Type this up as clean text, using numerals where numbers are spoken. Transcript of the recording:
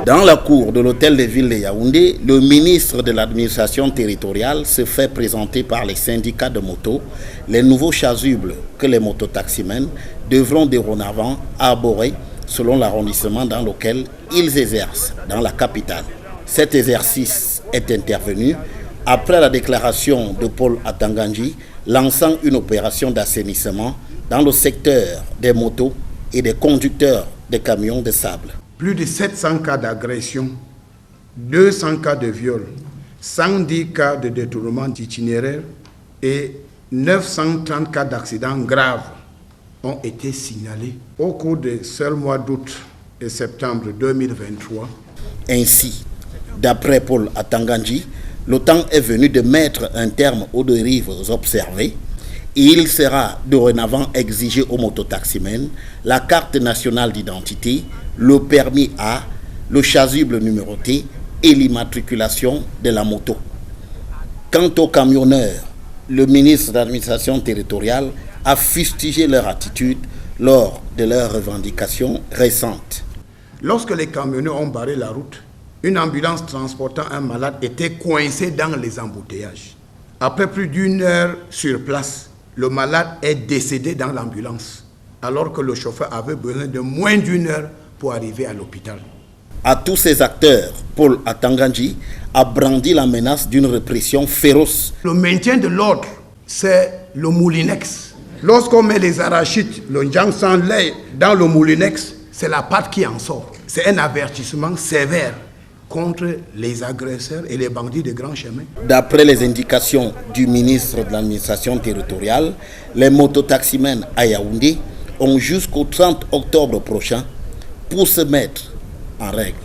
Dans la cour de l'hôtel de ville de Yaoundé, le ministre de l'administration territoriale se fait présenter par les syndicats de motos les nouveaux chasubles que les mototaximens devront dorénavant arborer selon l'arrondissement dans lequel ils exercent, dans la capitale. Cet exercice est intervenu après la déclaration de Paul Atangandji lançant une opération d'assainissement dans le secteur des motos et des conducteurs de camions de sable. Plus de 700 cas d'agression, 200 cas de viol, 110 cas de détournement d'itinéraire et 930 cas d'accidents graves ont été signalés au cours des seuls mois d'août et septembre 2023. Ainsi, d'après Paul Atangandji, le temps est venu de mettre un terme aux dérives observées. Il sera dorénavant exigé aux mototaximens la carte nationale d'identité, le permis A, le chasuble numéroté et l'immatriculation de la moto. Quant aux camionneurs, le ministre de l'administration territoriale a fustigé leur attitude lors de leurs revendications récentes. Lorsque les camionneurs ont barré la route, une ambulance transportant un malade était coincée dans les embouteillages. Après plus d'1 heure sur place, le malade est décédé dans l'ambulance, alors que le chauffeur avait besoin de moins d'1 heure pour arriver à l'hôpital. À tous ces acteurs, Paul Atangandji a brandi la menace d'une répression féroce. Le maintien de l'ordre, c'est le moulinex. Lorsqu'on met les arachides, le njang sans lait dans le moulinex, c'est la pâte qui en sort. C'est un avertissement sévère contre les agresseurs et les bandits de grand chemin. D'après les indications du ministre de l'administration territoriale, les mototaximens à Yaoundé ont jusqu'au 30 octobre prochain pour se mettre en règle.